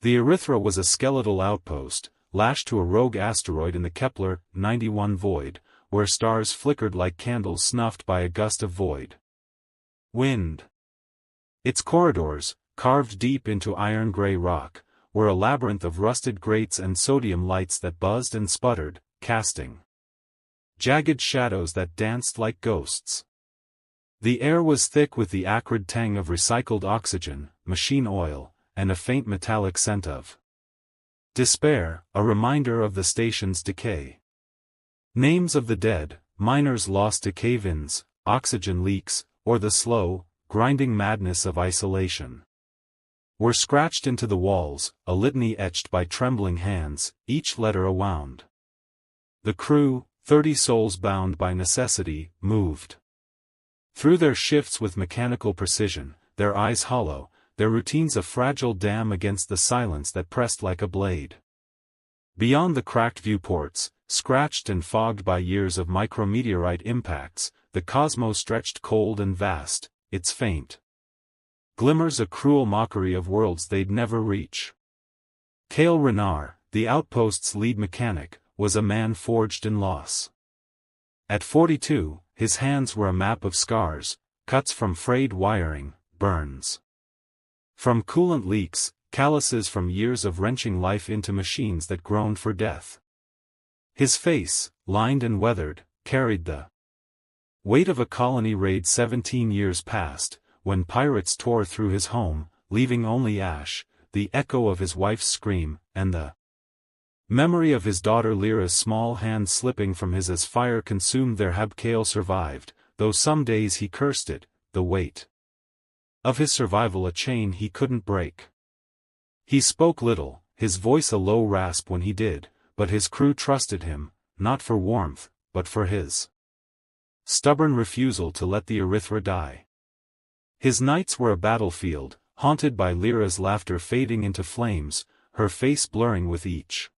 The Erythra was a skeletal outpost, lashed to a rogue asteroid in the Kepler 91 void, where stars flickered like candles snuffed by a gust of void wind. Its corridors, carved deep into iron-gray rock, were a labyrinth of rusted grates and sodium lights that buzzed and sputtered, casting jagged shadows that danced like ghosts. The air was thick with the acrid tang of recycled oxygen, machine oil, and a faint metallic scent of despair, a reminder of the station's decay. Names of the dead, miners lost to cave-ins, oxygen leaks, or the slow, grinding madness of isolation, were scratched into the walls, a litany etched by trembling hands, each letter a wound. The crew, 30 souls bound by necessity, moved through their shifts with mechanical precision, their eyes hollow, their routines a fragile dam against the silence that pressed like a blade. Beyond the cracked viewports, scratched and fogged by years of micrometeorite impacts, the cosmos stretched cold and vast, its faint glimmers a cruel mockery of worlds they'd never reach. Cale Renard, the outpost's lead mechanic, was a man forged in loss. At 42, his hands were a map of scars, cuts from frayed wiring, burns from coolant leaks, calluses from years of wrenching life into machines that groaned for death. His face, lined and weathered, carried the weight of a colony raid 17 years past, when pirates tore through his home, leaving only ash, the echo of his wife's scream, and the memory of his daughter Lyra's small hand slipping from his as fire consumed their hab. Cale survived, though some days he cursed it, the weight of his survival a chain he couldn't break. He spoke little, his voice a low rasp when he did, but his crew trusted him, not for warmth, but for his stubborn refusal to let the Erythra die. His nights were a battlefield, haunted by Lyra's laughter fading into flames, her face blurring with each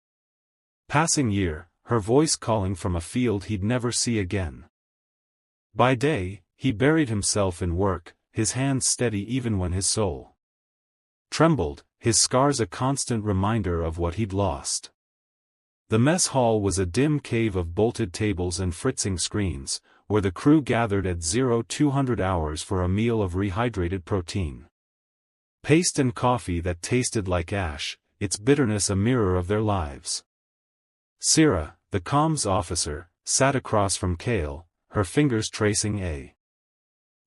passing year, her voice calling from a field he'd never see again. By day, he buried himself in work, his hands steady even when his soul trembled, his scars a constant reminder of what he'd lost. The mess hall was a dim cave of bolted tables and fritzing screens, where the crew gathered at 0200 hours for a meal of rehydrated protein paste and coffee that tasted like ash, its bitterness a mirror of their lives. Sira, the comms officer, sat across from Cale, her fingers tracing a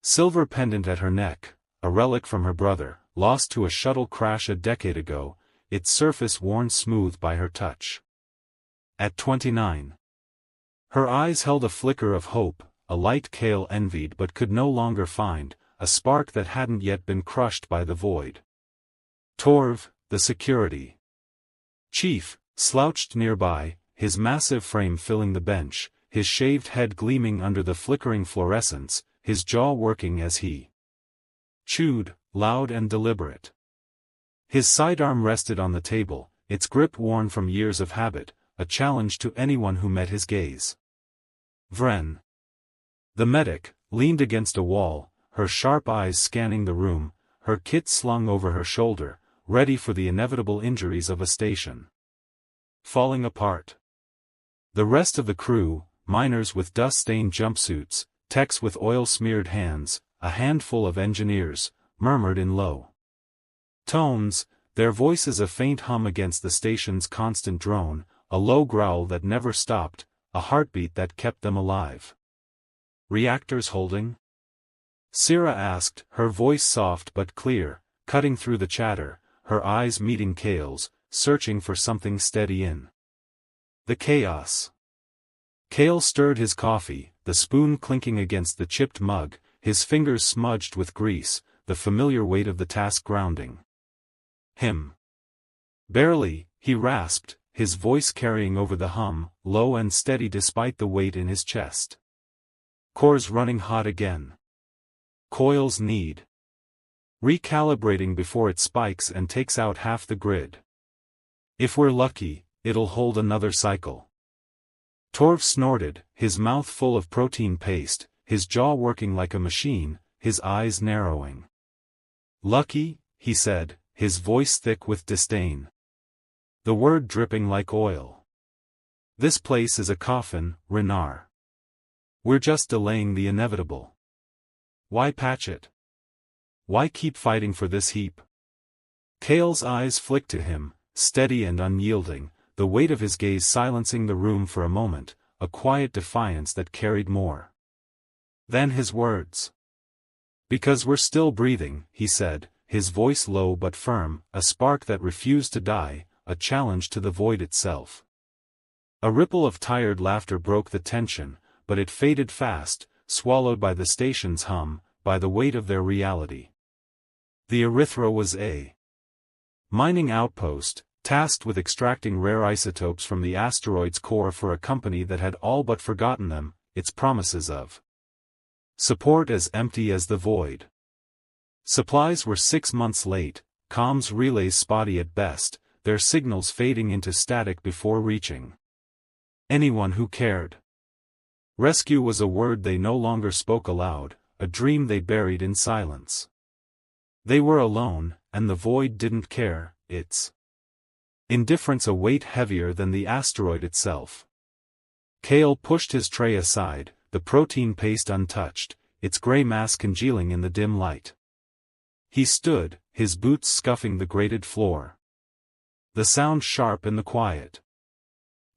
silver pendant at her neck, a relic from her brother, lost to a shuttle crash a decade ago, its surface worn smooth by her touch. At 29, her eyes held a flicker of hope, a light Cale envied but could no longer find, a spark that hadn't yet been crushed by the void. Torv, the security chief, slouched nearby, his massive frame filling the bench, his shaved head gleaming under the flickering fluorescence, his jaw working as he chewed, loud and deliberate. His sidearm rested on the table, its grip worn from years of habit, a challenge to anyone who met his gaze. Vren, the medic, leaned against a wall, her sharp eyes scanning the room, her kit slung over her shoulder, ready for the inevitable injuries of a station falling apart. The rest of the crew, miners with dust-stained jumpsuits, techs with oil-smeared hands, a handful of engineers, murmured in low tones, their voices a faint hum against the station's constant drone, a low growl that never stopped, a heartbeat that kept them alive. "Reactors holding?" Sira asked, her voice soft but clear, cutting through the chatter, her eyes meeting Cale's, searching for something steady in the chaos. Cale stirred his coffee, the spoon clinking against the chipped mug, his fingers smudged with grease, the familiar weight of the task grounding him. "Barely," he rasped, his voice carrying over the hum, low and steady despite the weight in his chest. "Core's running hot again. Coils need recalibrating before it spikes and takes out half the grid. If we're lucky, it'll hold another cycle." Torv snorted, his mouth full of protein paste, his jaw working like a machine, his eyes narrowing. "Lucky?" he said, his voice thick with disdain. The word dripping like oil. "This place is a coffin, Renard. We're just delaying the inevitable. Why patch it? Why keep fighting for this heap?" Cale's eyes flicked to him, steady and unyielding, the weight of his gaze silencing the room for a moment, a quiet defiance that carried more than his words. "Because we're still breathing," he said, his voice low but firm, a spark that refused to die, a challenge to the void itself. A ripple of tired laughter broke the tension, but it faded fast, swallowed by the station's hum, by the weight of their reality. The Erythra was a mining outpost, tasked with extracting rare isotopes from the asteroid's core for a company that had all but forgotten them, its promises of support as empty as the void. Supplies were 6 months late, comms relays spotty at best, their signals fading into static before reaching anyone who cared. Rescue was a word they no longer spoke aloud, a dream they buried in silence. They were alone, and the void didn't care, its indifference a weight heavier than the asteroid itself. Cale pushed his tray aside, the protein paste untouched, its gray mass congealing in the dim light. He stood, his boots scuffing the grated floor. The sound sharp in the quiet.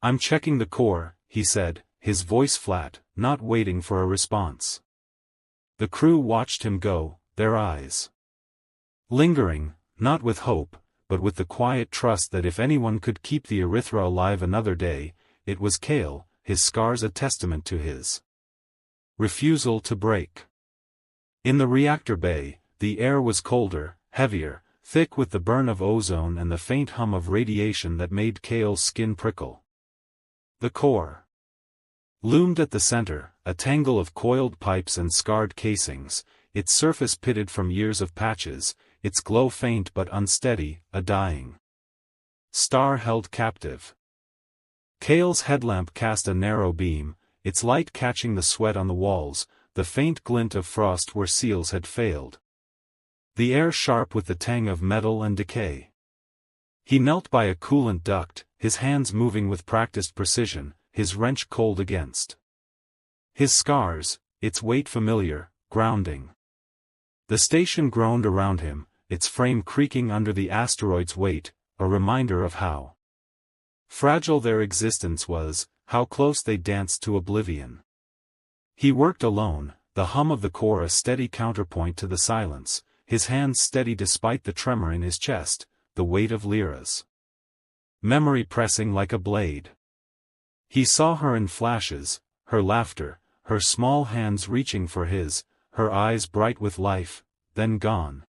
"I'm checking the core," he said, his voice flat, not waiting for a response. The crew watched him go, their eyes lingering, not with hope, but with the quiet trust that if anyone could keep the Erythra alive another day, it was Cale, his scars a testament to his refusal to break. In the reactor bay, the air was colder, heavier, thick with the burn of ozone and the faint hum of radiation that made Cale's skin prickle. The core loomed at the center, a tangle of coiled pipes and scarred casings, its surface pitted from years of patches, its glow faint but unsteady, a dying star held captive. Cale's headlamp cast a narrow beam, its light catching the sweat on the walls, the faint glint of frost where seals had failed. The air sharp with the tang of metal and decay. He knelt by a coolant duct, his hands moving with practiced precision, his wrench cold against his scars, its weight familiar, grounding. The station groaned around him, its frame creaking under the asteroid's weight, a reminder of how fragile their existence was, how close they danced to oblivion. He worked alone, the hum of the core a steady counterpoint to the silence, his hands steady despite the tremor in his chest, the weight of Lyra's memory pressing like a blade. He saw her in flashes, her laughter, her small hands reaching for his, her eyes bright with life, then gone.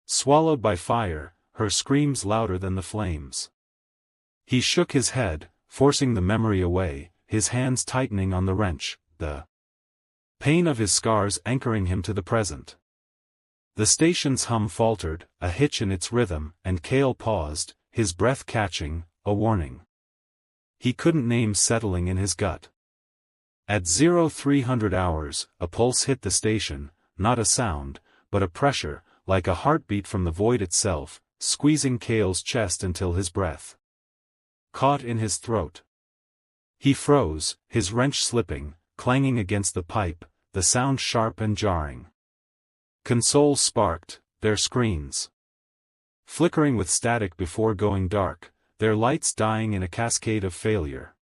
Swallowed by fire, her screams louder than the flames. He shook his head, forcing the memory away, his hands tightening on the wrench, the pain of his scars anchoring him to the present. The station's hum faltered, a hitch in its rhythm, and Cale paused, his breath catching, a warning he couldn't name settling in his gut. At 0300 hours, a pulse hit the station, not a sound, but a pressure, like a heartbeat from the void itself, squeezing Cale's chest until his breath caught in his throat. He froze, his wrench slipping, clanging against the pipe, the sound sharp and jarring. Consoles sparked, their screens flickering with static before going dark, their lights dying in a cascade of failure.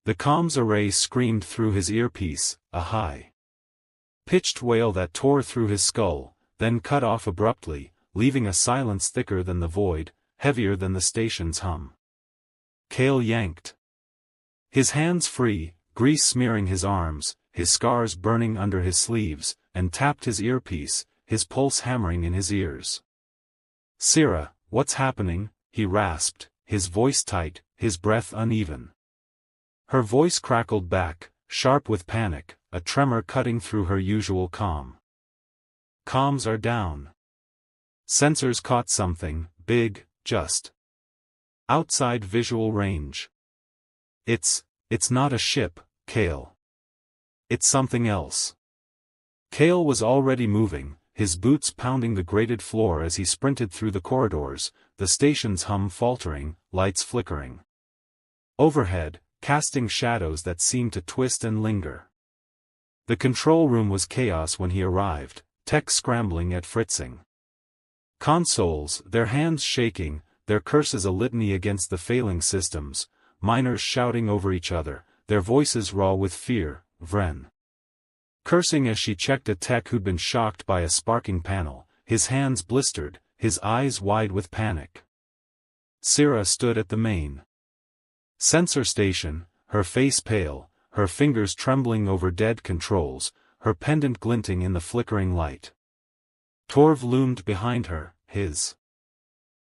The comms array screamed through his earpiece, a high-pitched wail that tore through his skull, then cut off abruptly, leaving a silence thicker than the void, heavier than the station's hum. Cale yanked his hands free, grease smearing his arms, his scars burning under his sleeves, and tapped his earpiece, his pulse hammering in his ears. "Sira, what's happening?" he rasped, his voice tight, his breath uneven. Her voice crackled back, sharp with panic, a tremor cutting through her usual calm. "Comms are down. Sensors caught something, big, just outside visual range. It's not a ship, Cale. It's something else." Cale was already moving, his boots pounding the grated floor as he sprinted through the corridors, the station's hum faltering, lights flickering overhead, casting shadows that seemed to twist and linger. The control room was chaos when he arrived, tech scrambling at fritzing. Consoles, their hands shaking, their curses a litany against the failing systems, miners shouting over each other, their voices raw with fear, Vren cursing as she checked a tech who'd been shocked by a sparking panel, his hands blistered, his eyes wide with panic. Sira stood at the main sensor station, her face pale, her fingers trembling over dead controls, her pendant glinting in the flickering light. Torv loomed behind her, his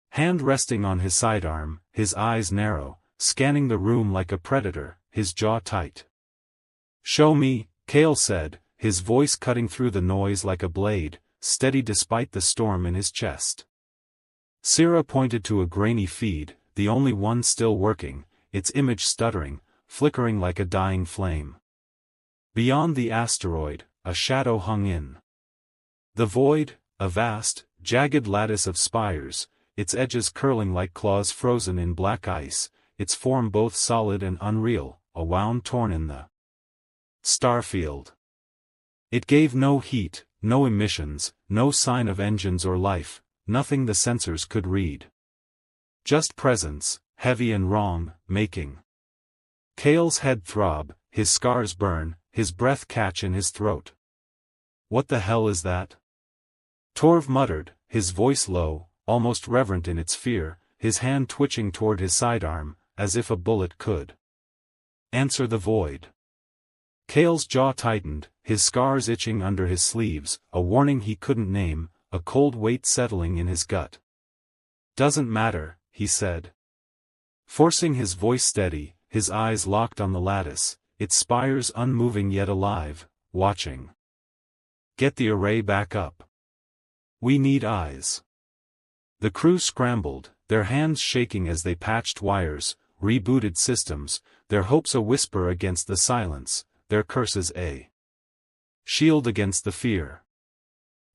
hand resting on his sidearm, his eyes narrow, scanning the room like a predator, his jaw tight. "Show me," Kale said, his voice cutting through the noise like a blade, steady despite the storm in his chest. Sira pointed to a grainy feed, the only one still working, its image stuttering, flickering like a dying flame. Beyond the asteroid, a shadow hung in the void, a vast, jagged lattice of spires, its edges curling like claws frozen in black ice, its form both solid and unreal, a wound torn in the starfield. It gave no heat, no emissions, no sign of engines or life, nothing the sensors could read. Just presence, heavy and wrong, making Kale's head throb, his scars burn, his breath catch in his throat. "What the hell is that?" Torv muttered, his voice low, almost reverent in its fear, his hand twitching toward his sidearm, as if a bullet could answer the void. Kale's jaw tightened, his scars itching under his sleeves, a warning he couldn't name, a cold weight settling in his gut. "Doesn't matter," he said, forcing his voice steady, his eyes locked on the lattice, its spires unmoving yet alive, watching. "Get the array back up. We need eyes." The crew scrambled, their hands shaking as they patched wires, rebooted systems, their hopes a whisper against the silence, their curses a shield against the fear.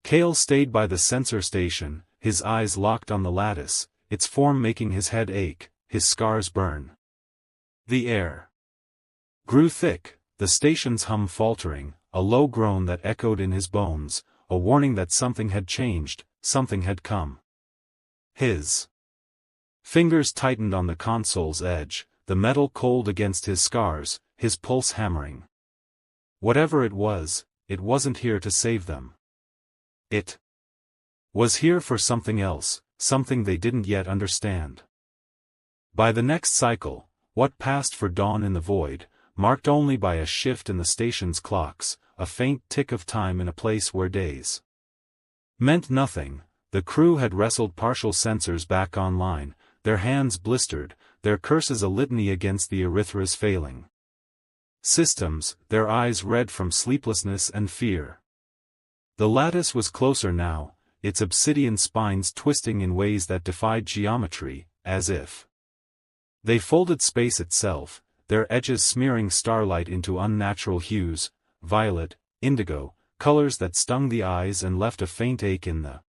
Kale stayed by the sensor station, his eyes locked on the lattice, its form making his head ache, his scars burn. The air grew thick, the station's hum faltering, a low groan that echoed in his bones, a warning that something had changed, something had come. His fingers tightened on the console's edge, the metal cold against his scars, his pulse hammering. Whatever it wasn't here to save them. It was here for something else, something they didn't yet understand. By the next cycle, what passed for dawn in the void, marked only by a shift in the station's clocks, a faint tick of time in a place where days meant nothing, the crew had wrestled partial sensors back online, their hands blistered, their curses a litany against the Erythra's failing systems, their eyes red from sleeplessness and fear. The lattice was closer now, its obsidian spines twisting in ways that defied geometry, as if they folded space itself, their edges smearing starlight into unnatural hues, violet, indigo, colors that stung the eyes and left a faint ache in the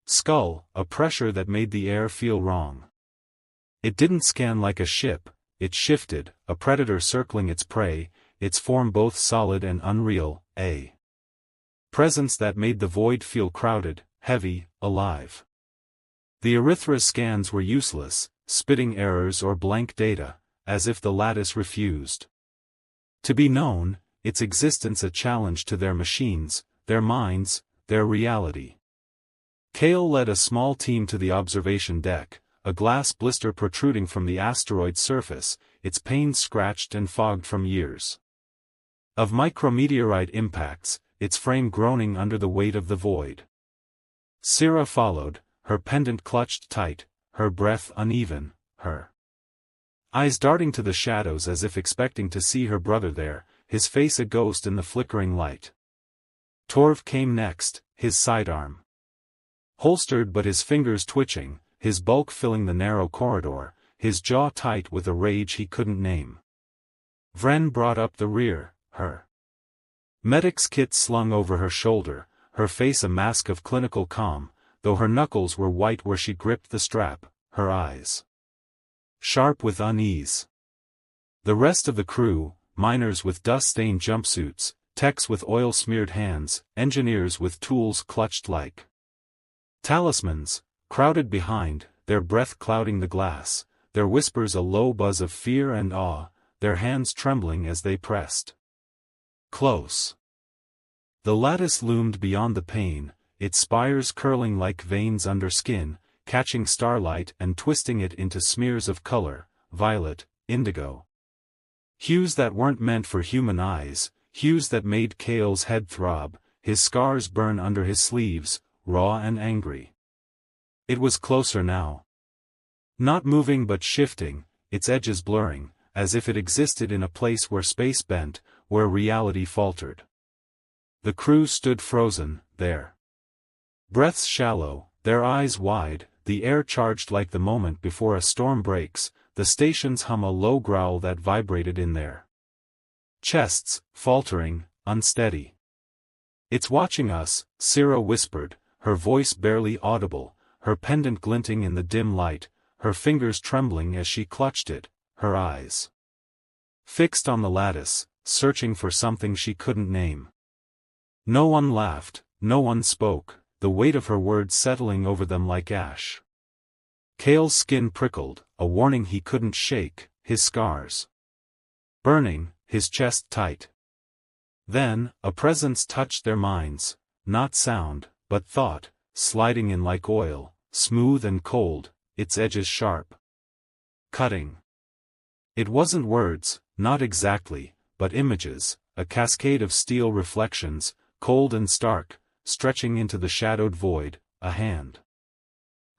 skull, a pressure that made the air feel wrong. It didn't scan like a ship, it shifted, a predator circling its prey, its form both solid and unreal, a presence that made the void feel crowded, heavy, alive. The Erythra's scans were useless, spitting errors or blank data, as if the lattice refused to be known, its existence a challenge to their machines, their minds, their reality. Kale led a small team to the observation deck, a glass blister protruding from the asteroid's surface, its panes scratched and fogged from years of micrometeorite impacts, its frame groaning under the weight of the void. Sira followed, her pendant clutched tight, her breath uneven, her eyes darting to the shadows as if expecting to see her brother there, his face a ghost in the flickering light. Torv came next, his sidearm holstered but his fingers twitching, his bulk filling the narrow corridor, his jaw tight with a rage he couldn't name. Vren brought up the rear, her medic's kit slung over her shoulder, her face a mask of clinical calm, though her knuckles were white where she gripped the strap, her eyes sharp with unease. The rest of the crew, miners with dust-stained jumpsuits, techs with oil-smeared hands, engineers with tools clutched like talismans, crowded behind, their breath clouding the glass, their whispers a low buzz of fear and awe, their hands trembling as they pressed close. The lattice loomed beyond the pane, its spires curling like veins under skin, catching starlight and twisting it into smears of color, violet, indigo. Hues that weren't meant for human eyes, hues that made Cale's head throb, his scars burn under his sleeves, raw and angry. It was closer now. Not moving but shifting, its edges blurring, as if it existed in a place where space bent, where reality faltered. The crew stood frozen, their breaths shallow, their eyes wide, the air charged like the moment before a storm breaks, the stations hum a low growl that vibrated in their chests, faltering, unsteady. "It's watching us," Syrah whispered, her voice barely audible, her pendant glinting in the dim light, her fingers trembling as she clutched it, her eyes fixed on the lattice, searching for something she couldn't name. No one laughed, no one spoke, the weight of her words settling over them like ash. Cale's skin prickled, a warning he couldn't shake, his scars burning, his chest tight. Then, a presence touched their minds, not sound, but thought, sliding in like oil, smooth and cold, its edges sharp, cutting. It wasn't words, not exactly, but images, a cascade of steel reflections, cold and stark, stretching into the shadowed void, a hand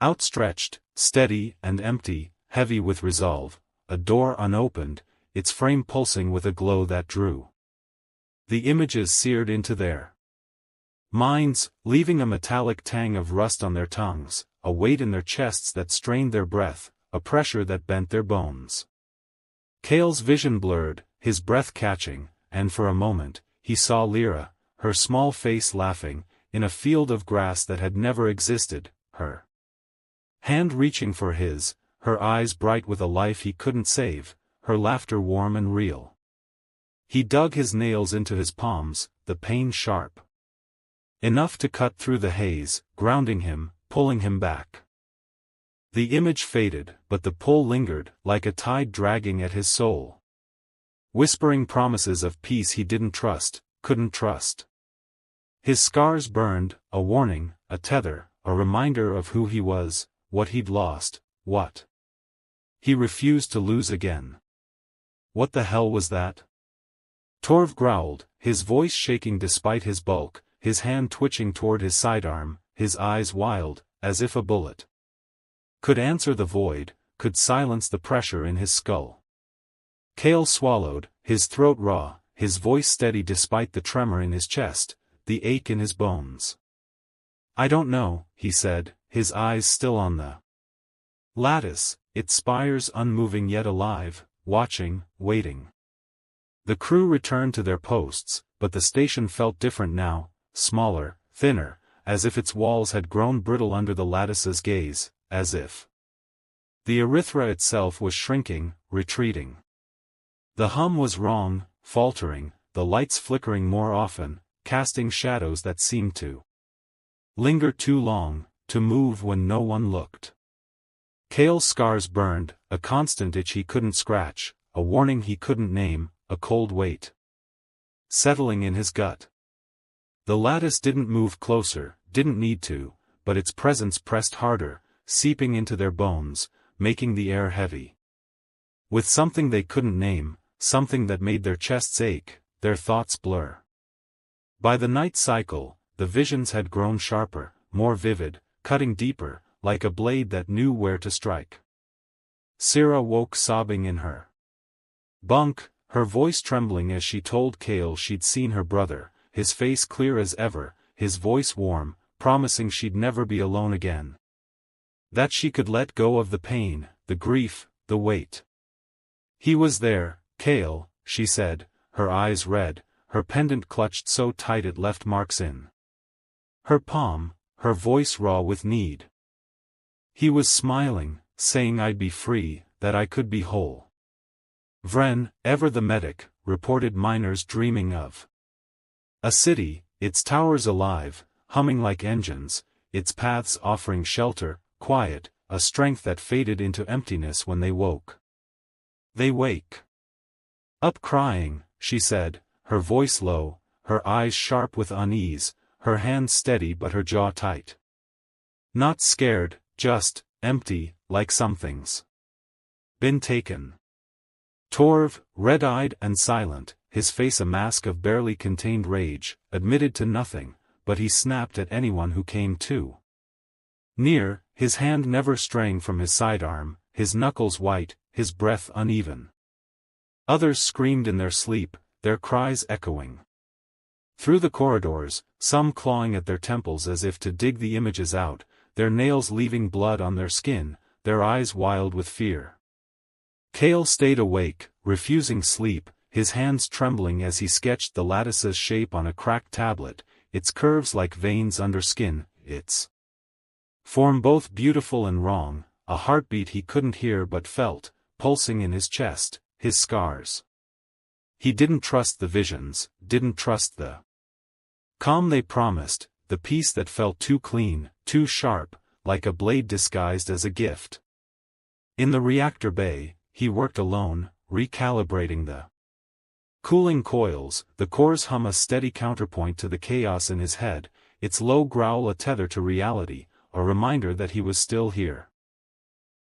outstretched, steady and empty, heavy with resolve, a door unopened, its frame pulsing with a glow that drew. The images seared into their minds, leaving a metallic tang of rust on their tongues, a weight in their chests that strained their breath, a pressure that bent their bones. Cale's vision blurred, his breath catching, and for a moment, he saw Lyra, her small face laughing, in a field of grass that had never existed, her hand reaching for his, her eyes bright with a life he couldn't save, her laughter warm and real. He dug his nails into his palms, the pain sharp enough to cut through the haze, grounding him, pulling him back. The image faded, but the pull lingered, like a tide dragging at his soul, whispering promises of peace he didn't trust, couldn't trust. His scars burned, a warning, a tether, a reminder of who he was, what he'd lost, what he refused to lose again. What the hell was that? Torv growled, his voice shaking despite his bulk, his hand twitching toward his sidearm, his eyes wild, as if a bullet could answer the void, could silence the pressure in his skull. Cale swallowed, his throat raw, his voice steady despite the tremor in his chest, the ache in his bones. "I don't know," he said, his eyes still on the lattice, its spires unmoving yet alive, watching, waiting. The crew returned to their posts, but the station felt different now, smaller, thinner, as if its walls had grown brittle under the lattice's gaze, as if the Erythra itself was shrinking, retreating. The hum was wrong, faltering, the lights flickering more often, casting shadows that seemed to linger too long, to move when no one looked. Cale's scars burned, a constant itch he couldn't scratch, a warning he couldn't name, a cold weight settling in his gut. The lattice didn't move closer, didn't need to, but its presence pressed harder, seeping into their bones, making the air heavy with something they couldn't name, something that made their chests ache, their thoughts blur. By the night cycle, the visions had grown sharper, more vivid, cutting deeper, like a blade that knew where to strike. Syrah woke sobbing in her bunk, her voice trembling as she told Cale she'd seen her brother, his face clear as ever, his voice warm, promising she'd never be alone again. That she could let go of the pain, the grief, the weight. "He was there, Cale," she said, her eyes red, her pendant clutched so tight it left marks in Her palm, her voice raw with need. He was smiling, saying I'd be free, that I could be whole. Vren, ever the medic, reported miners dreaming of a city, its towers alive, humming like engines, its paths offering shelter, quiet, a strength that faded into emptiness when they woke. They wake up crying, she said, her voice low, her eyes sharp with unease, her hands steady but her jaw tight. Not scared, just empty, like something's been taken. Torv, red-eyed and silent, his face a mask of barely contained rage, admitted to nothing, but he snapped at anyone who came too near, his hand never straying from his sidearm, his knuckles white, his breath uneven. Others screamed in their sleep, their cries echoing through the corridors, some clawing at their temples as if to dig the images out, their nails leaving blood on their skin, their eyes wild with fear. Kale stayed awake, refusing sleep, his hands trembling as he sketched the lattice's shape on a cracked tablet, its curves like veins under skin, its form both beautiful and wrong, a heartbeat he couldn't hear but felt, pulsing in his chest, his scars. He didn't trust the visions, didn't trust the calm they promised, the peace that felt too clean, too sharp, like a blade disguised as a gift. In the reactor bay, he worked alone, recalibrating the cooling coils, the core's hum a steady counterpoint to the chaos in his head, its low growl a tether to reality, a reminder that he was still here.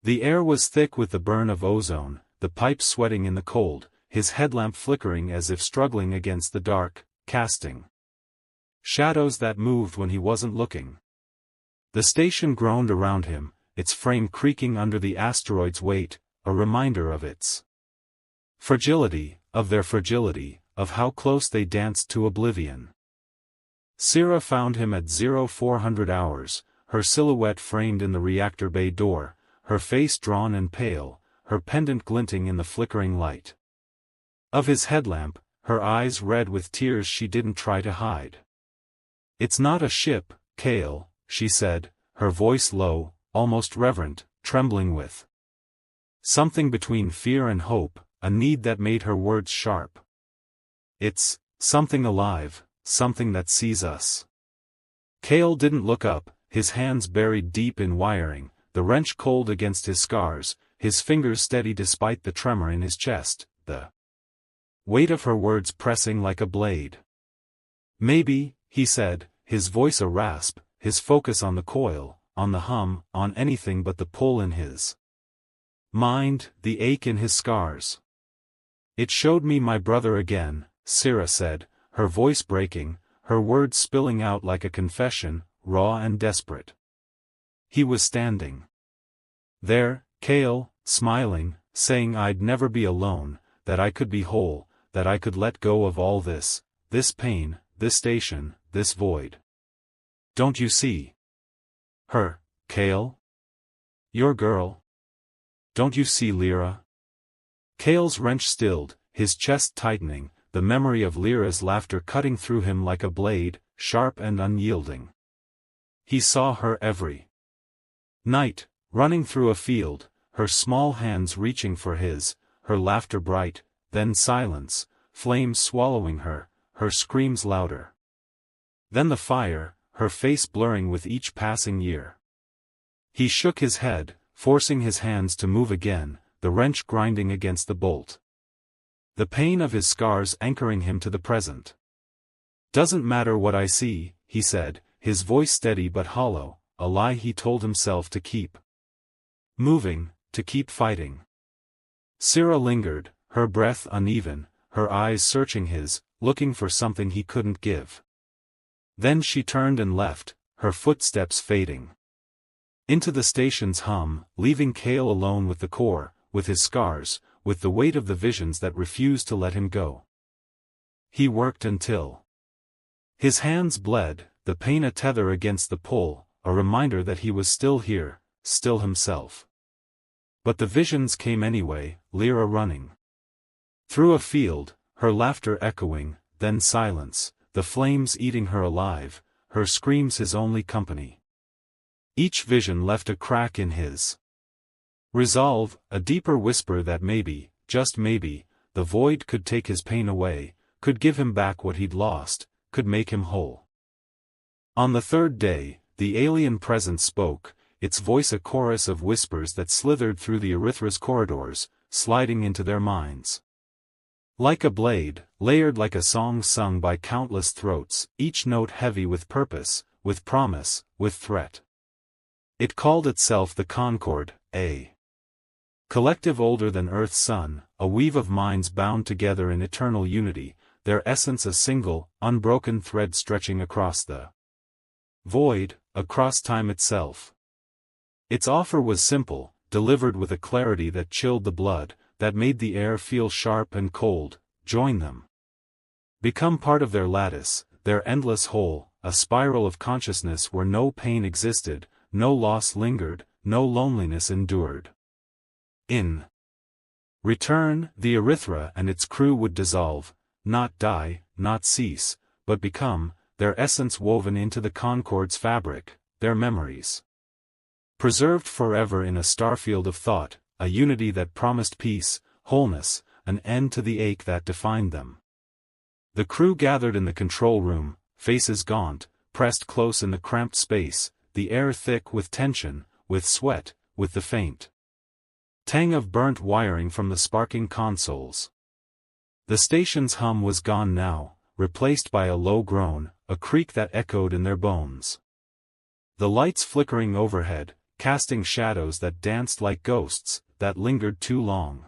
The air was thick with the burn of ozone, the pipes sweating in the cold, his headlamp flickering as if struggling against the dark, casting shadows that moved when he wasn't looking. The station groaned around him, its frame creaking under the asteroid's weight, a reminder of its fragility, of their fragility, of how close they danced to oblivion. Sira found him at 0400 hours, her silhouette framed in the reactor bay door, her face drawn and pale, her pendant glinting in the flickering light of his headlamp, her eyes red with tears she didn't try to hide. "It's not a ship, Kale," she said, her voice low, almost reverent, trembling with something between fear and hope, a need that made her words sharp. "It's something alive, something that sees us." Kale didn't look up, his hands buried deep in wiring, the wrench cold against his scars, his fingers steady despite the tremor in his chest, the weight of her words pressing like a blade. "Maybe," he said, his voice a rasp, his focus on the coil, on the hum, on anything but the pull in his mind, the ache in his scars. "It showed me my brother again," Sira said, her voice breaking, her words spilling out like a confession, raw and desperate. He was standing there, Kale, smiling, saying I'd never be alone, that I could be whole, that I could let go of all this pain, this station, this void. "Don't you see her, Kale? Your girl? Don't you see Lyra?" Kale's wrench stilled, his chest tightening, the memory of Lyra's laughter cutting through him like a blade, sharp and unyielding. He saw her every night, running through a field, her small hands reaching for his, her laughter bright, then silence, flames swallowing her, her screams louder. Then the fire, her face blurring with each passing year. He shook his head, forcing his hands to move again, the wrench grinding against the bolt. The pain of his scars anchoring him to the present. "Doesn't matter what I see," he said, his voice steady but hollow, a lie he told himself to keep moving, to keep fighting. Sira lingered, her breath uneven, her eyes searching his, looking for something he couldn't give. Then she turned and left, her footsteps fading into the station's hum, leaving Kale alone with the core, with his scars, with the weight of the visions that refused to let him go. He worked until his hands bled, the pain a tether against the pull, a reminder that he was still here, still himself. But the visions came anyway, Lyra running through a field, her laughter echoing, then silence, the flames eating her alive, her screams his only company. Each vision left a crack in his resolve, a deeper whisper that maybe, just maybe, the void could take his pain away, could give him back what he'd lost, could make him whole. On the third day, the alien presence spoke, its voice a chorus of whispers that slithered through the Erythra's corridors, sliding into their minds. Like a blade, layered like a song sung by countless throats, each note heavy with purpose, with promise, with threat. It called itself the Concord, a collective older than Earth's sun, a weave of minds bound together in eternal unity, their essence a single, unbroken thread stretching across the void, across time itself. Its offer was simple, delivered with a clarity that chilled the blood, that made the air feel sharp and cold. Join them. Become part of their lattice, their endless whole, a spiral of consciousness where no pain existed, no loss lingered, no loneliness endured. In return, the Erythra and its crew would dissolve, not die, not cease, but become, their essence woven into the Concord's fabric, their memories preserved forever in a starfield of thought, a unity that promised peace, wholeness, an end to the ache that defined them. The crew gathered in the control room, faces gaunt, pressed close in the cramped space, the air thick with tension, with sweat, with the faint tang of burnt wiring from the sparking consoles. The station's hum was gone now, replaced by a low groan, a creak that echoed in their bones. The lights flickering overhead, casting shadows that danced like ghosts, that lingered too long.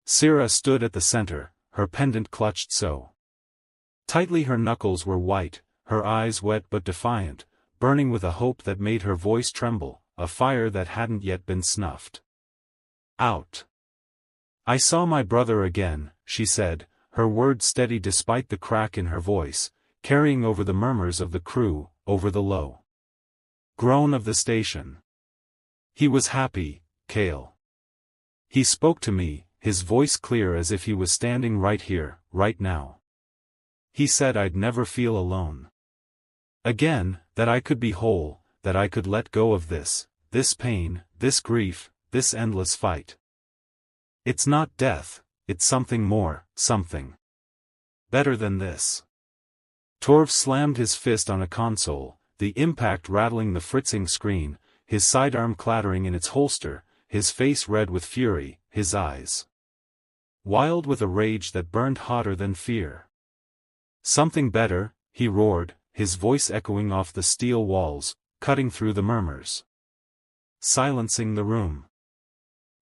Sira stood at the center, her pendant clutched so tightly her knuckles were white, her eyes wet but defiant, burning with a hope that made her voice tremble, a fire that hadn't yet been snuffed out. "I saw my brother again," she said, her words steady despite the crack in her voice, carrying over the murmurs of the crew, over the low groan of the station. "He was happy, Kale. He spoke to me, his voice clear as if he was standing right here, right now. He said I'd never feel alone again, that I could be whole, that I could let go of this pain, this grief, this endless fight. It's not death, it's something more, something better than this." Torv slammed his fist on a console, the impact rattling the fritzing screen, his sidearm clattering in its holster, his face red with fury, his eyes wild with a rage that burned hotter than fear. "Something better," he roared, his voice echoing off the steel walls, cutting through the murmurs, silencing the room.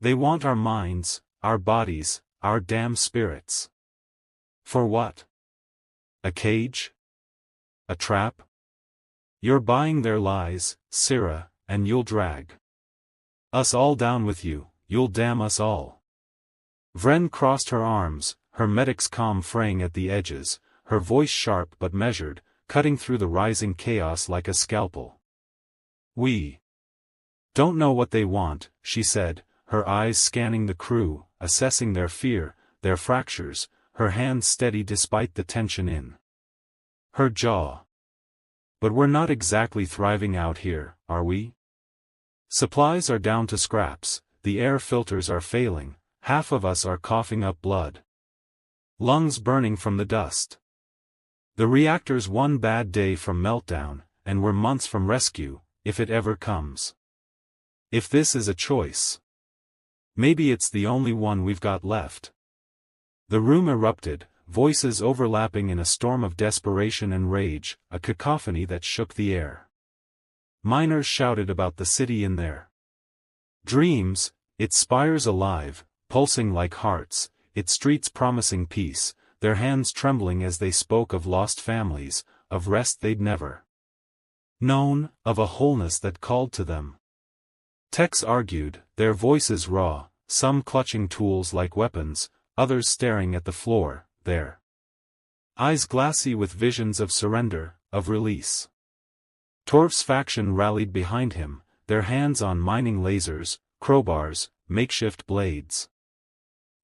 "They want our minds, our bodies, our damn spirits. For what? A cage? A trap? You're buying their lies, Sira, and you'll drag us all down with you, you'll damn us all." Vren crossed her arms, her medic's calm fraying at the edges, her voice sharp but measured, cutting through the rising chaos like a scalpel. "We don't know what they want," she said, her eyes scanning the crew, assessing their fear, their fractures, her hands steady despite the tension in her jaw. "But we're not exactly thriving out here, are we? Supplies are down to scraps, the air filters are failing, half of us are coughing up blood. Lungs burning from the dust. The reactor's one bad day from meltdown, and we're months from rescue, if it ever comes. If this is a choice, maybe it's the only one we've got left." The room erupted, voices overlapping in a storm of desperation and rage, a cacophony that shook the air. Miners shouted about the city in their dreams, its spires alive, pulsing like hearts, its streets promising peace, their hands trembling as they spoke of lost families, of rest they'd never known, of a wholeness that called to them. Techs argued, their voices raw, some clutching tools like weapons, others staring at the floor, their eyes glassy with visions of surrender, of release. Torv's faction rallied behind him, their hands on mining lasers, crowbars, makeshift blades.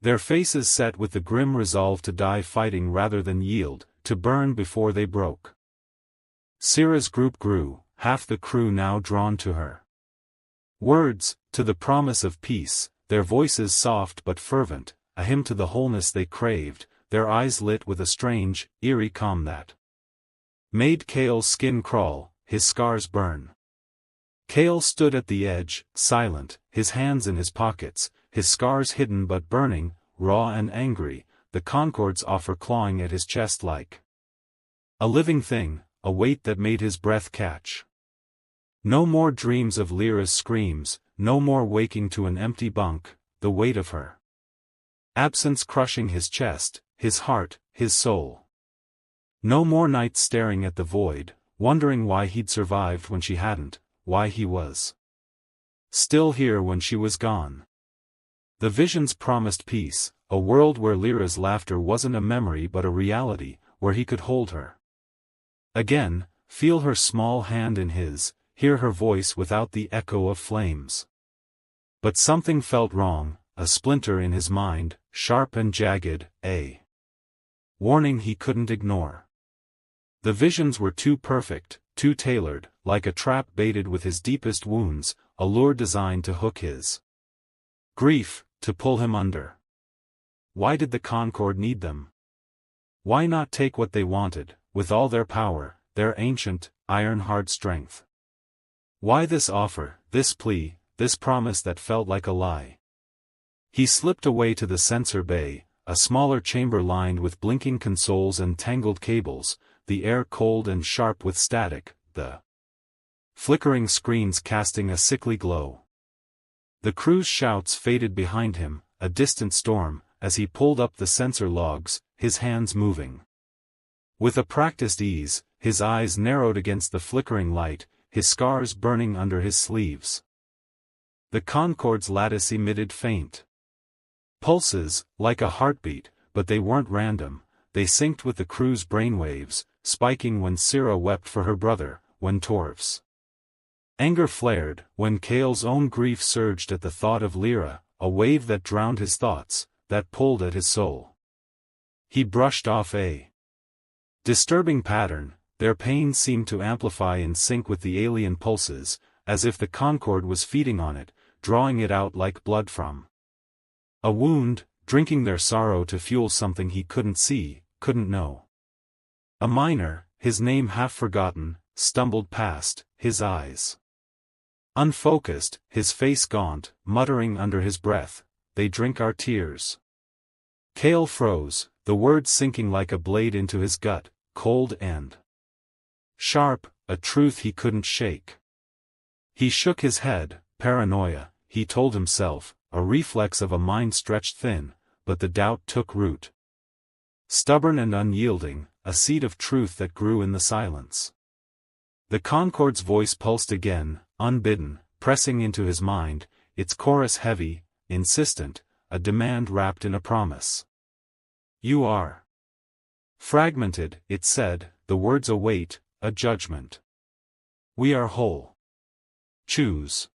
Their faces set with the grim resolve to die fighting rather than yield, to burn before they broke. Syrah's group grew, half the crew now drawn to her words, to the promise of peace, their voices soft but fervent, a hymn to the wholeness they craved, their eyes lit with a strange, eerie calm that made Cale's skin crawl, his scars burn. Cale stood at the edge, silent, his hands in his pockets, his scars hidden but burning, raw and angry, the Concord's offer clawing at his chest like a living thing, a weight that made his breath catch. No more dreams of Lyra's screams, no more waking to an empty bunk, the weight of her absence crushing his chest, his heart, his soul. No more nights staring at the void, wondering why he'd survived when she hadn't, why he was still here when she was gone. The visions promised peace, a world where Lyra's laughter wasn't a memory but a reality, where he could hold her again, feel her small hand in his, hear her voice without the echo of flames. But something felt wrong, a splinter in his mind, sharp and jagged, a warning he couldn't ignore. The visions were too perfect, too tailored, like a trap baited with his deepest wounds, a lure designed to hook his grief, to pull him under. Why did the Concord need them? Why not take what they wanted, with all their power, their ancient, iron-hard strength? Why this offer, this plea, this promise that felt like a lie? He slipped away to the sensor bay, a smaller chamber lined with blinking consoles and tangled cables, the air cold and sharp with static, the flickering screens casting a sickly glow. The crew's shouts faded behind him, a distant storm, as he pulled up the sensor logs, his hands moving with a practiced ease, his eyes narrowed against the flickering light, his scars burning under his sleeves. The Concord's lattice emitted faint pulses, like a heartbeat, but they weren't random, they synced with the crew's brainwaves, spiking when Syrah wept for her brother, when Torv's anger flared, when Cale's own grief surged at the thought of Lyra, a wave that drowned his thoughts, that pulled at his soul. He brushed off a disturbing pattern, their pain seemed to amplify in sync with the alien pulses, as if the Concord was feeding on it, drawing it out like blood from a wound, drinking their sorrow to fuel something he couldn't see, couldn't know. A miner, his name half forgotten, stumbled past, his eyes unfocused, his face gaunt, muttering under his breath, "They drink our tears." Cale froze, the words sinking like a blade into his gut, cold and sharp, a truth he couldn't shake. He shook his head, paranoia, he told himself, a reflex of a mind stretched thin, but the doubt took root. Stubborn and unyielding, a seed of truth that grew in the silence. The Concord's voice pulsed again, unbidden, pressing into his mind, its chorus heavy, insistent, a demand wrapped in a promise. "You are fragmented," it said, the words a weight, a judgment. "We are whole. Choose."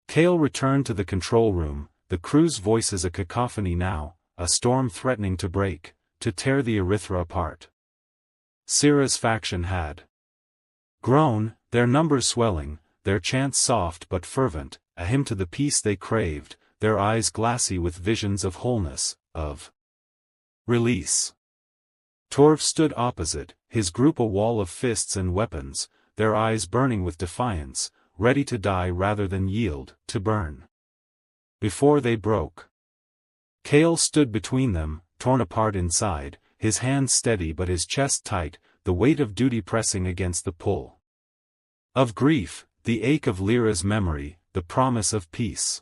Cale returned to the control room, the crew's voices a cacophony now, a storm threatening to break, to tear the Erythra apart. Syrah's faction had grown, their numbers swelling, their chants soft but fervent, a hymn to the peace they craved, their eyes glassy with visions of wholeness, of release. Torv stood opposite, his group a wall of fists and weapons, their eyes burning with defiance, ready to die rather than yield, to burn before they broke. Cale stood between them, torn apart inside, his hands steady but his chest tight, the weight of duty pressing against the pull of grief, the ache of Lyra's memory, the promise of peace.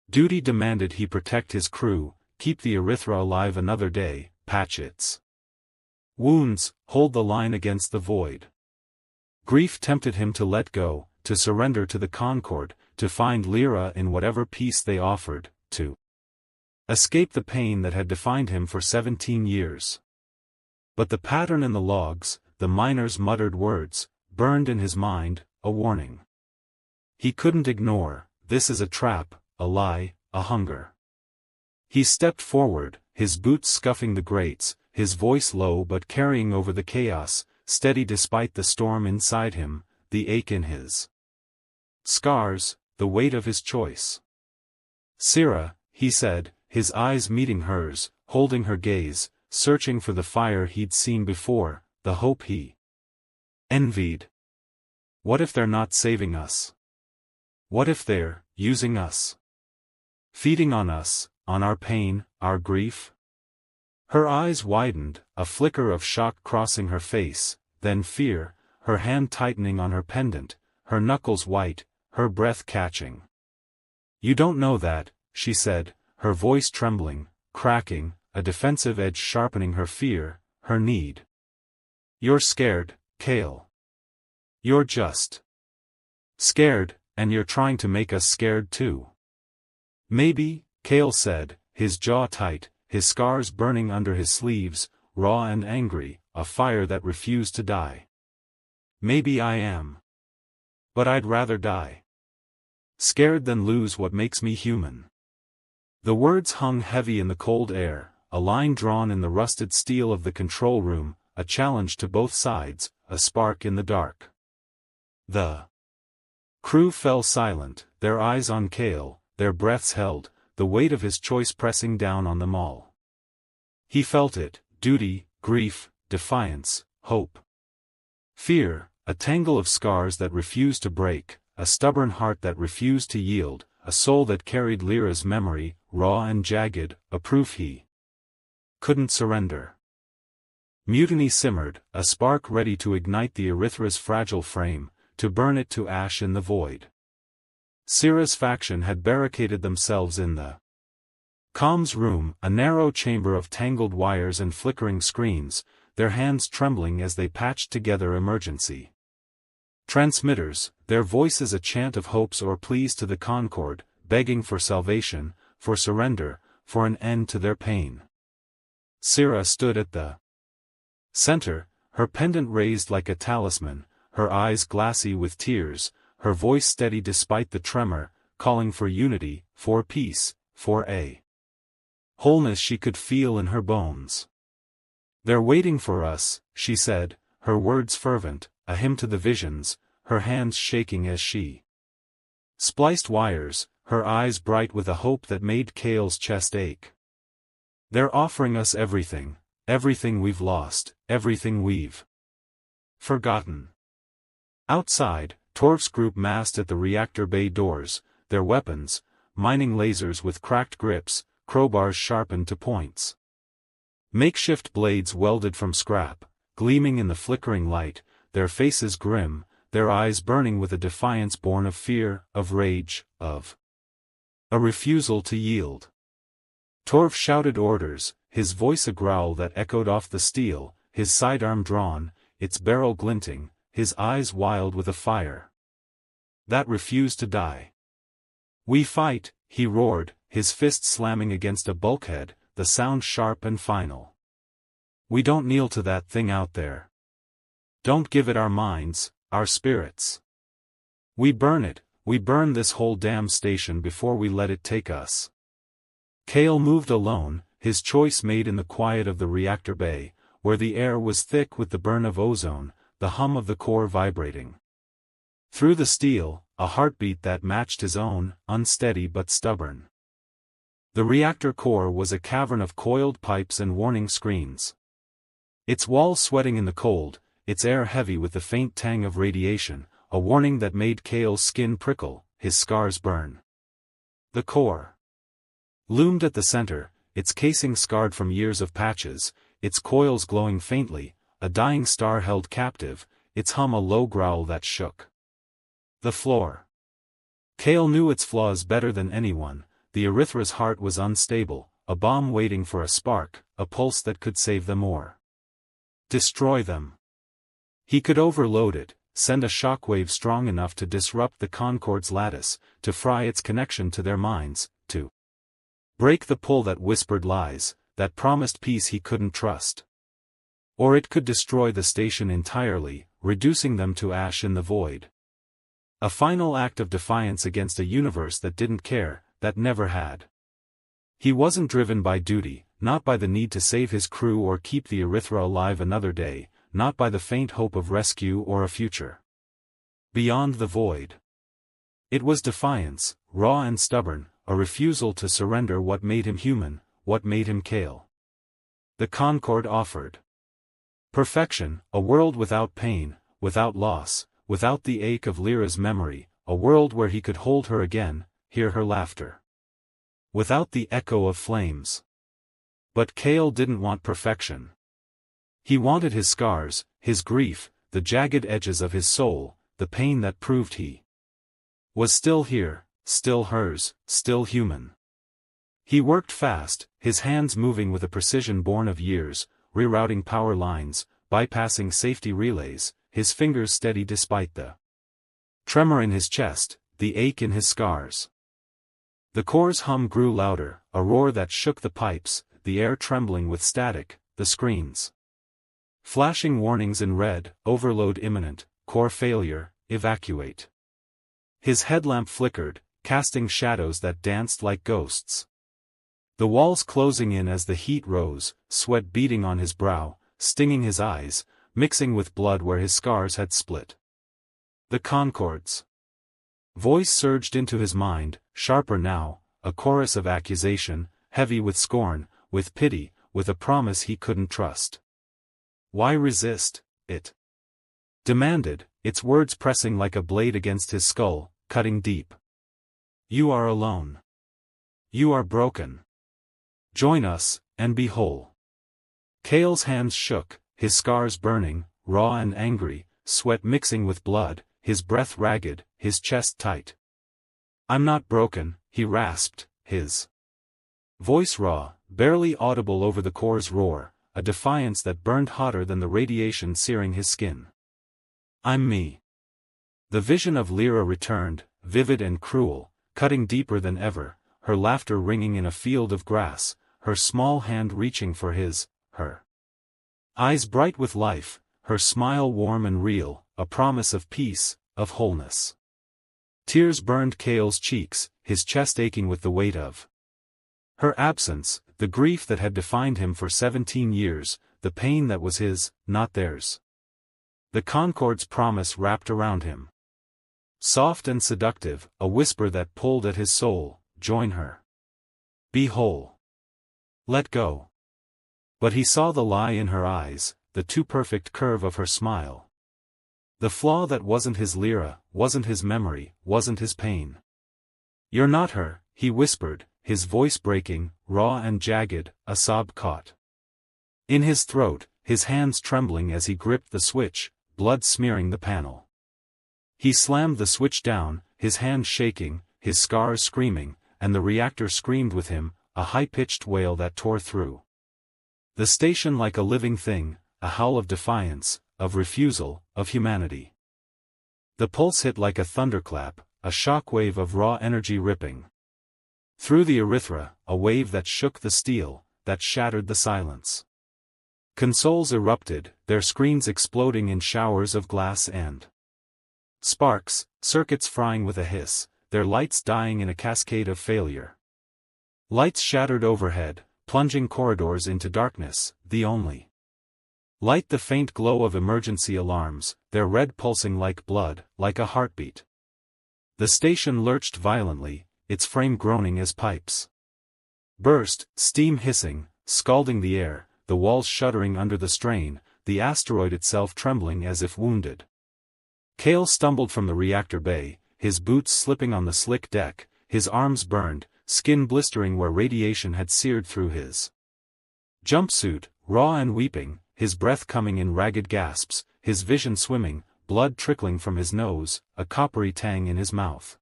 Duty demanded he protect his crew, keep the Erythra alive another day, patch its wounds, hold the line against the void. Grief tempted him to let go, to surrender to the Concord, to find Lyra in whatever peace they offered, to escape the pain that had defined him for 17 years. But the pattern in the logs, the miner's muttered words, burned in his mind, a warning he couldn't ignore. This is a trap, a lie, a hunger. He stepped forward, his boots scuffing the grates, his voice low but carrying over the chaos, steady despite the storm inside him, the ache in his scars, the weight of his choice. "Sira," he said, his eyes meeting hers, holding her gaze, searching for the fire he'd seen before, the hope he envied. "What if they're not saving us? What if they're using us? Feeding on us, on our pain, our grief?" Her eyes widened, a flicker of shock crossing her face, then fear, her hand tightening on her pendant, her knuckles white, her breath catching. "You don't know that," she said, her voice trembling, cracking, a defensive edge sharpening her fear, her need. "You're scared, Kale. You're just scared, and you're trying to make us scared too." "Maybe," Kale said, his jaw tight, his scars burning under his sleeves, raw and angry, a fire that refused to die. "Maybe I am. But I'd rather die scared than lose what makes me human." The words hung heavy in the cold air, a line drawn in the rusted steel of the control room, a challenge to both sides, a spark in the dark. The crew fell silent, their eyes on Kale, their breaths held, the weight of his choice pressing down on them all. He felt it: duty, grief, defiance, hope, fear, a tangle of scars that refused to break, a stubborn heart that refused to yield, a soul that carried Lyra's memory, raw and jagged, a proof he couldn't surrender. Mutiny simmered, a spark ready to ignite the Erythra's fragile frame, to burn it to ash in the void. Sira's faction had barricaded themselves in the comms room, a narrow chamber of tangled wires and flickering screens, their hands trembling as they patched together emergency transmitters, their voices a chant of hopes or pleas to the Concord, begging for salvation, for surrender, for an end to their pain. Sira stood at the center, her pendant raised like a talisman, her eyes glassy with tears, her voice steady despite the tremor, calling for unity, for peace, for a wholeness she could feel in her bones. "They're waiting for us," she said, her words fervent, a hymn to the visions, her hands shaking as she spliced wires, her eyes bright with a hope that made Kale's chest ache. "They're offering us everything, everything we've lost, everything we've forgotten." Outside, Torv's group massed at the reactor bay doors, their weapons, mining lasers with cracked grips, crowbars sharpened to points. Makeshift blades welded from scrap, gleaming in the flickering light, their faces grim, their eyes burning with a defiance born of fear, of rage, of a refusal to yield. Torv shouted orders, his voice a growl that echoed off the steel, his sidearm drawn, its barrel glinting, his eyes wild with a fire that refused to die. "We fight," he roared, his fist slamming against a bulkhead, the sound sharp and final. "We don't kneel to that thing out there. Don't give it our minds, our spirits. We burn it, we burn this whole damn station before we let it take us." Kale moved alone, his choice made in the quiet of the reactor bay, where the air was thick with the burn of ozone, the hum of the core vibrating through the steel, a heartbeat that matched his own, unsteady but stubborn. The reactor core was a cavern of coiled pipes and warning screens. Its walls sweating in the cold, its air heavy with the faint tang of radiation, a warning that made Kale's skin prickle, his scars burn. The core loomed at the center, its casing scarred from years of patches, its coils glowing faintly, a dying star held captive, its hum a low growl that shook the floor. Kale knew its flaws better than anyone. The Erythra's heart was unstable, a bomb waiting for a spark, a pulse that could save them or destroy them. He could overload it, send a shockwave strong enough to disrupt the Concord's lattice, to fry its connection to their minds, to break the pull that whispered lies, that promised peace he couldn't trust. Or it could destroy the station entirely, reducing them to ash in the void. A final act of defiance against a universe that didn't care, that never had. He wasn't driven by duty, not by the need to save his crew or keep the Erythra alive another day, not by the faint hope of rescue or a future. Beyond the void. It was defiance, raw and stubborn, a refusal to surrender what made him human, what made him Kale. The Concord offered perfection, a world without pain, without loss, without the ache of Lyra's memory, a world where he could hold her again, hear her laughter. Without the echo of flames. But Kale didn't want perfection. He wanted his scars, his grief, the jagged edges of his soul, the pain that proved he was still here, still hers, still human. He worked fast, his hands moving with a precision born of years, rerouting power lines, bypassing safety relays, his fingers steady despite the tremor in his chest, the ache in his scars. The core's hum grew louder, a roar that shook the pipes, the air trembling with static, the screens flashing warnings in red, overload imminent, core failure, evacuate. His headlamp flickered, casting shadows that danced like ghosts. The walls closing in as the heat rose, sweat beading on his brow, stinging his eyes, mixing with blood where his scars had split. The Concord's voice surged into his mind, sharper now, a chorus of accusation, heavy with scorn, with pity, with a promise he couldn't trust. Why resist, it demanded, its words pressing like a blade against his skull, cutting deep. You are alone. You are broken. Join us, and be whole. Kale's hands shook, his scars burning, raw and angry, sweat mixing with blood, his breath ragged, his chest tight. I'm not broken, he rasped, his voice raw, barely audible over the core's roar, a defiance that burned hotter than the radiation searing his skin. I'm me. The vision of Lyra returned, vivid and cruel, cutting deeper than ever, her laughter ringing in a field of grass, her small hand reaching for his, her eyes bright with life, her smile warm and real, a promise of peace, of wholeness. Tears burned Kale's cheeks, his chest aching with the weight of her absence, the grief that had defined him for 17 years, the pain that was his, not theirs. The Concord's promise wrapped around him. Soft and seductive, a whisper that pulled at his soul, join her. Be whole. Let go. But he saw the lie in her eyes, the too perfect curve of her smile. The flaw that wasn't his Lyra, wasn't his memory, wasn't his pain. You're not her, he whispered, his voice breaking, raw and jagged, a sob caught in his throat, his hands trembling as he gripped the switch, blood smearing the panel. He slammed the switch down, his hands shaking, his scars screaming, and the reactor screamed with him, a high-pitched wail that tore through the station like a living thing, a howl of defiance, of refusal, of humanity. The pulse hit like a thunderclap, a shock wave of raw energy ripping through the urethra, a wave that shook the steel, that shattered the silence. Consoles erupted, their screens exploding in showers of glass and sparks, circuits frying with a hiss, their lights dying in a cascade of failure. Lights shattered overhead, plunging corridors into darkness, the only light the faint glow of emergency alarms, their red pulsing like blood, like a heartbeat. The station lurched violently, its frame groaning as pipes burst, steam hissing, scalding the air, the walls shuddering under the strain, the asteroid itself trembling as if wounded. Kale stumbled from the reactor bay, his boots slipping on the slick deck, his arms burned, skin blistering where radiation had seared through his jumpsuit, raw and weeping, his breath coming in ragged gasps, his vision swimming, blood trickling from his nose, a coppery tang in his mouth.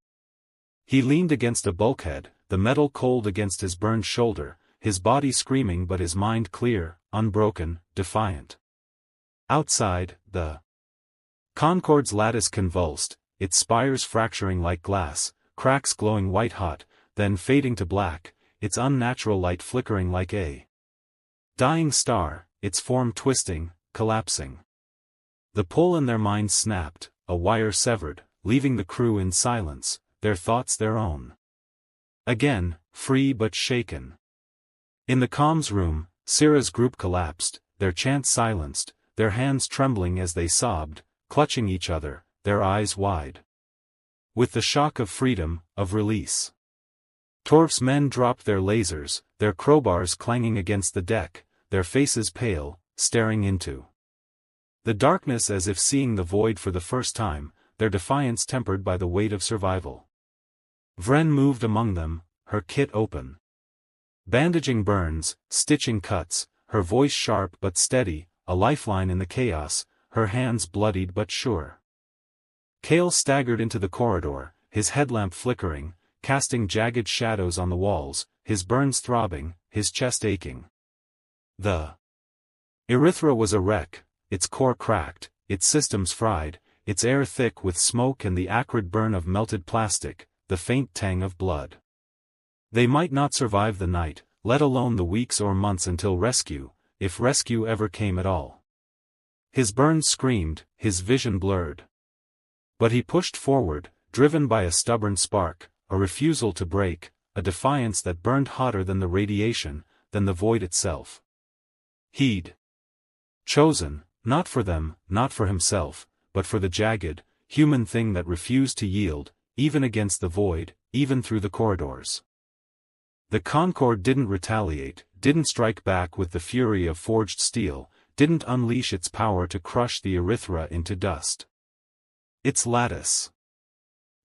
He leaned against a bulkhead, the metal cold against his burned shoulder, his body screaming but his mind clear, unbroken, defiant. Outside, the Concord's lattice convulsed, its spires fracturing like glass, cracks glowing white-hot, then fading to black, its unnatural light flickering like a dying star, its form twisting, collapsing. The pull in their minds snapped, a wire severed, leaving the crew in silence, their thoughts their own. Again, free but shaken. In the comms room, Syrah's group collapsed, their chant silenced, their hands trembling as they sobbed, clutching each other, their eyes wide with the shock of freedom, of release. Torf's men dropped their lasers, their crowbars clanging against the deck, their faces pale, staring into the darkness as if seeing the void for the first time, their defiance tempered by the weight of survival. Vren moved among them, her kit open, bandaging burns, stitching cuts, her voice sharp but steady, a lifeline in the chaos, her hands bloodied but sure. Kale staggered into the corridor, his headlamp flickering, casting jagged shadows on the walls, his burns throbbing, his chest aching. The Erythra was a wreck, its core cracked, its systems fried, its air thick with smoke and the acrid burn of melted plastic, the faint tang of blood. They might not survive the night, let alone the weeks or months until rescue, if rescue ever came at all. His burns screamed, his vision blurred. But he pushed forward, driven by a stubborn spark, a refusal to break, a defiance that burned hotter than the radiation, than the void itself. He'd chosen, not for them, not for himself, but for the jagged, human thing that refused to yield, even against the void, even through the corridors. The Concord didn't retaliate, didn't strike back with the fury of forged steel, didn't unleash its power to crush the Erythra into dust. Its lattice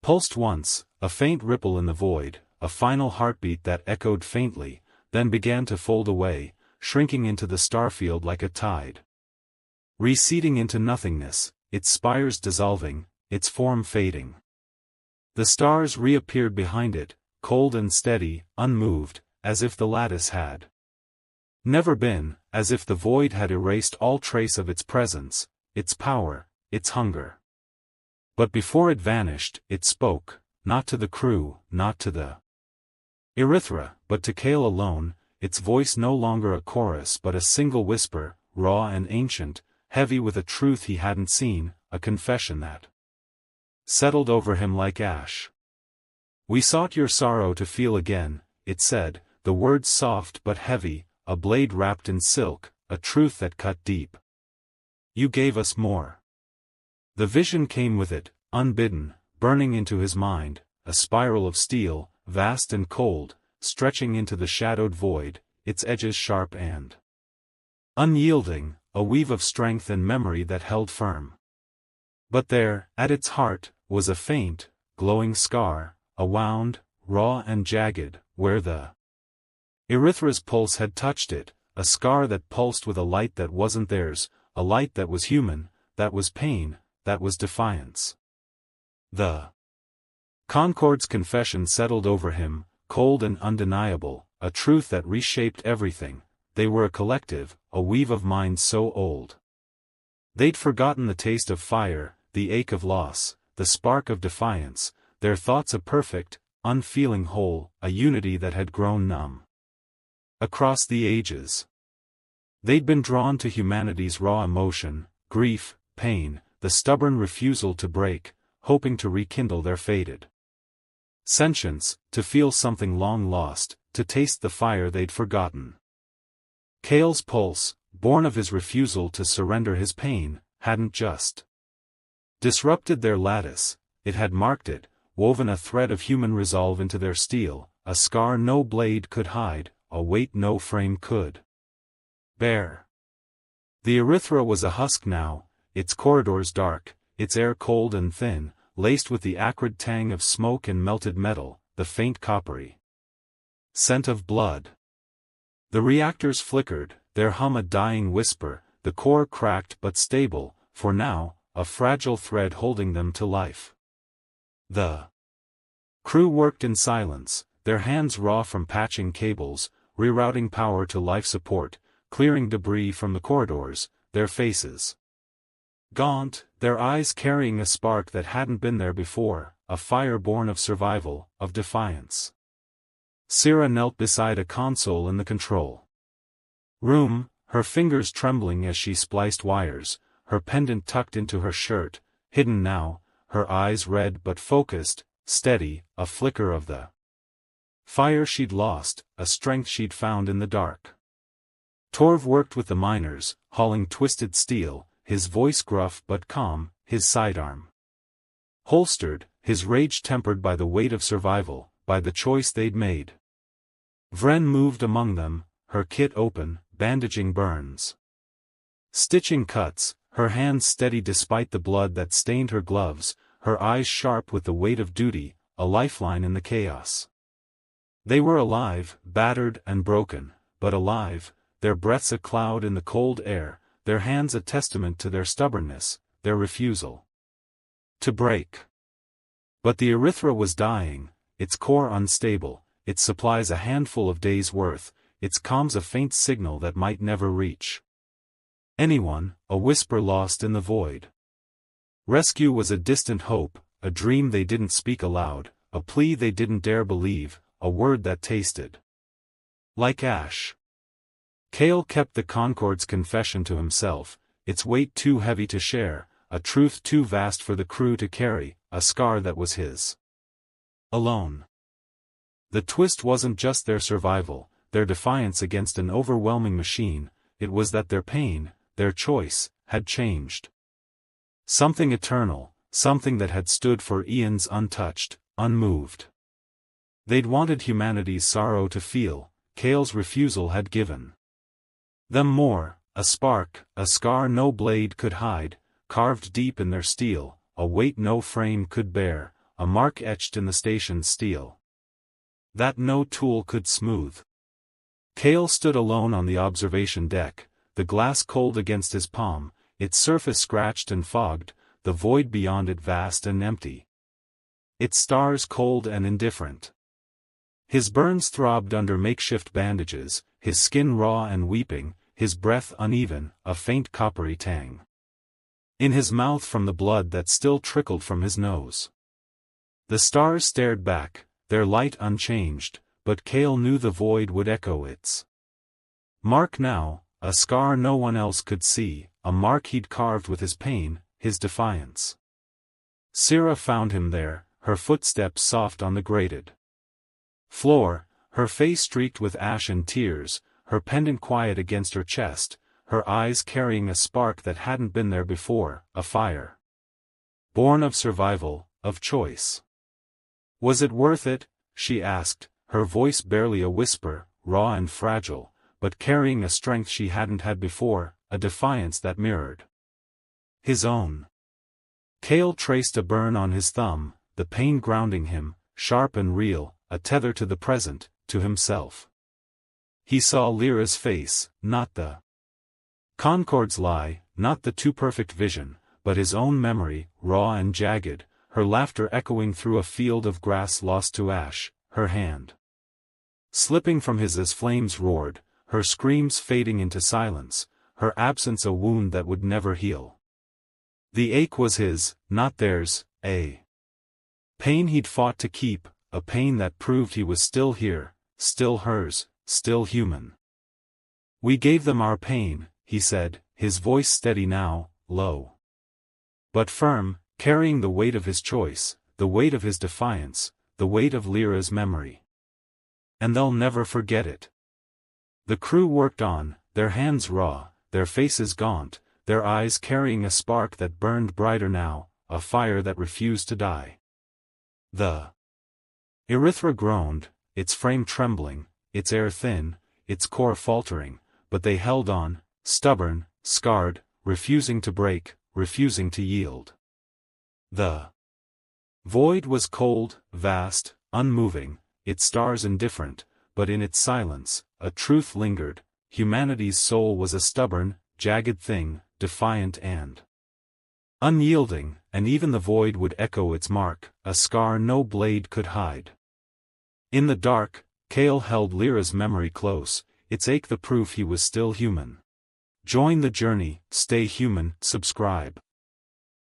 pulsed once, a faint ripple in the void, a final heartbeat that echoed faintly, then began to fold away, shrinking into the starfield like a tide. Receding into nothingness, its spires dissolving, its form fading. The stars reappeared behind it, cold and steady, unmoved, as if the lattice had never been, as if the void had erased all trace of its presence, its power, its hunger. But before it vanished, it spoke, not to the crew, not to the Erythra, but to Kale alone, its voice no longer a chorus but a single whisper, raw and ancient, heavy with a truth he hadn't seen, a confession that settled over him like ash. "We sought your sorrow to feel again," it said, the words soft but heavy, a blade wrapped in silk, a truth that cut deep. "You gave us more." The vision came with it, unbidden, burning into his mind, a spiral of steel, vast and cold, stretching into the shadowed void, its edges sharp and unyielding, a weave of strength and memory that held firm. But there, at its heart, was a faint, glowing scar, a wound, raw and jagged, where the Erythra's pulse had touched it, a scar that pulsed with a light that wasn't theirs, a light that was human, that was pain, that was defiance. The Concord's confession settled over him, cold and undeniable, a truth that reshaped everything. They were a collective, a weave of minds so old they'd forgotten the taste of fire, the ache of loss, the spark of defiance, their thoughts a perfect, unfeeling whole, a unity that had grown numb across the ages. They'd been drawn to humanity's raw emotion, grief, pain, the stubborn refusal to break, hoping to rekindle their faded sentience, to feel something long lost, to taste the fire they'd forgotten. Kale's pulse, born of his refusal to surrender his pain, hadn't just disrupted their lattice, it had marked it, woven a thread of human resolve into their steel, a scar no blade could hide, a weight no frame could bear. The Erythra was a husk now, its corridors dark, its air cold and thin, laced with the acrid tang of smoke and melted metal, the faint coppery scent of blood. The reactors flickered, their hum a dying whisper, the core cracked but stable, for now, a fragile thread holding them to life. The crew worked in silence, their hands raw from patching cables, rerouting power to life support, clearing debris from the corridors, their faces gaunt, their eyes carrying a spark that hadn't been there before, a fire born of survival, of defiance. Syrah knelt beside a console in the control room, her fingers trembling as she spliced wires, her pendant tucked into her shirt, hidden now, her eyes red but focused, steady, a flicker of the fire she'd lost, a strength she'd found in the dark. Torv worked with the miners, hauling twisted steel, his voice gruff but calm, his sidearm holstered, his rage tempered by the weight of survival, by the choice they'd made. Vren moved among them, her kit open, bandaging burns, stitching cuts, her hands steady despite the blood that stained her gloves, her eyes sharp with the weight of duty, a lifeline in the chaos. They were alive, battered and broken, but alive, their breaths a cloud in the cold air, their hands a testament to their stubbornness, their refusal to break. But the Erythra was dying, its core unstable, its supplies a handful of days' worth, its comms a faint signal that might never reach anyone, a whisper lost in the void. Rescue was a distant hope, a dream they didn't speak aloud, a plea they didn't dare believe, a word that tasted like ash. Kale kept the Concord's confession to himself, its weight too heavy to share, a truth too vast for the crew to carry, a scar that was his alone. The twist wasn't just their survival, their defiance against an overwhelming machine, it was that their pain, their choice, had changed. Something eternal, something that had stood for eons untouched, unmoved. They'd wanted humanity's sorrow to feel, Kale's refusal had given them more, a spark, a scar no blade could hide, carved deep in their steel, a weight no frame could bear, a mark etched in the station's steel that no tool could smooth. Kale stood alone on the observation deck, the glass cold against his palm, its surface scratched and fogged, the void beyond it vast and empty, its stars cold and indifferent. His burns throbbed under makeshift bandages, his skin raw and weeping, his breath uneven, a faint coppery tang in his mouth from the blood that still trickled from his nose. The stars stared back, their light unchanged, but Kale knew the void would echo its mark now, a scar no one else could see, a mark he'd carved with his pain, his defiance. Syrah found him there, her footsteps soft on the grated floor, her face streaked with ash and tears, her pendant quiet against her chest, her eyes carrying a spark that hadn't been there before, a fire born of survival, of choice. Was it worth it? She asked, her voice barely a whisper, raw and fragile, but carrying a strength she hadn't had before, a defiance that mirrored his own. Kale traced a burn on his thumb, the pain grounding him, sharp and real, a tether to the present, to himself. He saw Lyra's face, not the Concord's lie, not the too-perfect vision, but his own memory, raw and jagged, her laughter echoing through a field of grass lost to ash, her hand slipping from his as flames roared, her screams fading into silence, her absence a wound that would never heal. The ache was his, not theirs, a pain he'd fought to keep, a pain that proved he was still here, still hers, still human. We gave them our pain, he said, his voice steady now, low but firm, carrying the weight of his choice, the weight of his defiance, the weight of Lyra's memory. And they'll never forget it. The crew worked on, their hands raw, their faces gaunt, their eyes carrying a spark that burned brighter now, a fire that refused to die. The Erythra groaned, its frame trembling, its air thin, its core faltering, but they held on, stubborn, scarred, refusing to break, refusing to yield. The void was cold, vast, unmoving, its stars indifferent, but in its silence, a truth lingered, humanity's soul was a stubborn, jagged thing, defiant and unyielding, and even the void would echo its mark, a scar no blade could hide. In the dark, Kale held Lyra's memory close, its ache the proof he was still human. Join the journey, stay human, subscribe.